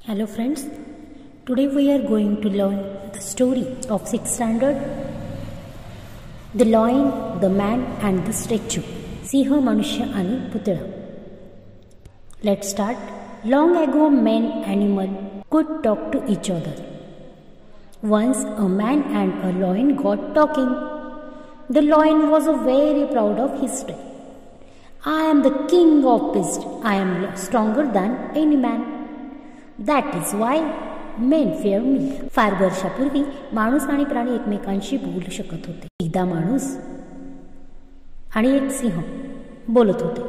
Hello friends, today we are going to learn the story of 6th standard, The Lion, the Man and the Statue. सिंह, मनुष्य आणि पुतळा. Let's start. Long ago men animal could talk to each other. Once a man and a lion got talking. The lion was very proud of his strength. I am the king of beasts. I am stronger than any man. That is why men fear me. फार वर्षापूर्वी माणूस आणि प्राणी एकमेकांशी बोलू शकत होते. एकदा माणूस आणि एक सिंह बोलत होते.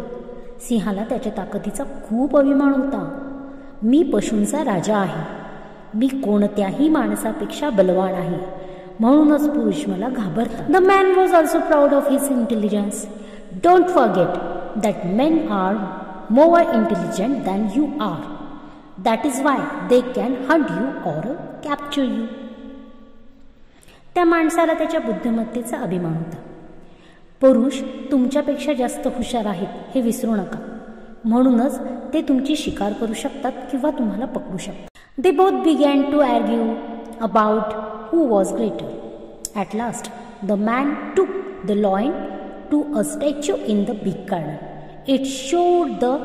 सिंहाला त्याच्या ताकदीचा खूप अभिमान होता. मी पशूंचा राजा आहे. मी कोणत्याही माणसापेक्षा बलवान आहे. म्हणूनच पुरुष मला घाबरतात. The man was also proud of his intelligence. Don't forget that men are more intelligent than you are. That is why they can hunt you or capture you. त्या माणसाला त्याच्या बुद्धिमत्तेचा अभिमान होता. पुरुष तुमच्यापेक्षा जास्त हुशार आहेत हे विसरू नका. म्हणूनच ते तुमची शिकार करू शकतात किंवा तुम्हाला पकडू शकतात. They both began to argue about who was greater. At last, the man took the lion to a statue in the big garden. It showed the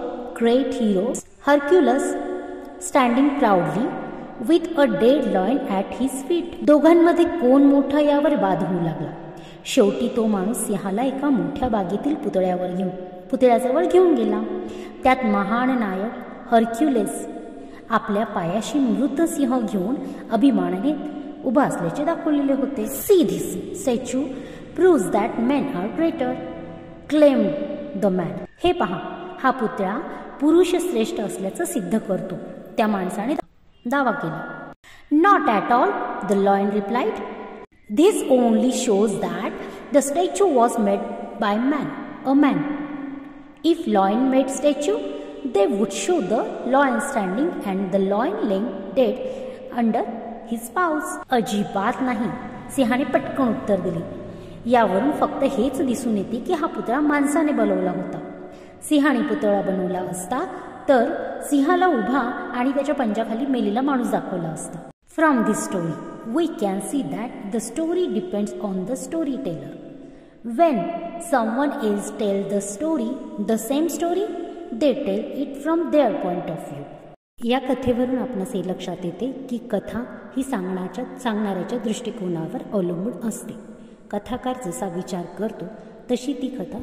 great hero Hercules standing proudly with a dead lion at his feet. दोघांमध्ये कोण मोठा यावर वाद होऊ लागला. शेवटी तो माणूस सिंहाला एका मोठ्या बागेतील पुतळ्याजवळ घेऊन गेला. त्यात महान नायक हरक्युलेस आपल्या पायाशी मृत सिंह घेऊन अभिमानाने उभा असल्याचे दाखवलेले होते. See this statue proves that men are greater, claimed the man. हे पहा, हा पुतळा पुरुष श्रेष्ठ असल्याचं सिद्ध करतो. त्या माणसाने दावा केला. Not at all, the lion replied. This only shows that the statue was made by a man. If lion made statue, they would show the lion standing and the lion laying dead under his paws. अजिबात नाही, सिंहाने पटकन उत्तर दिले. यावरून फक्त हेच दिसून येते की हा पुतळा माणसाने बनवला होता. सिंहाने पुतळा बनवला असता तर सिंहाला उभा आणि त्याच्या पंजाखाली मेलेला माणूस दाखवला असता. From this story we can see that the story depends on the story teller. When someone is tell the story, the same story, they tell it from their point of view. या कथेवरून आपणास हे लक्षात येते की कथा ही सांगणाऱ्याच्या दृष्टिकोनावर अवलंबून असते. कथाकार जसा विचार करतो तशी ती कथा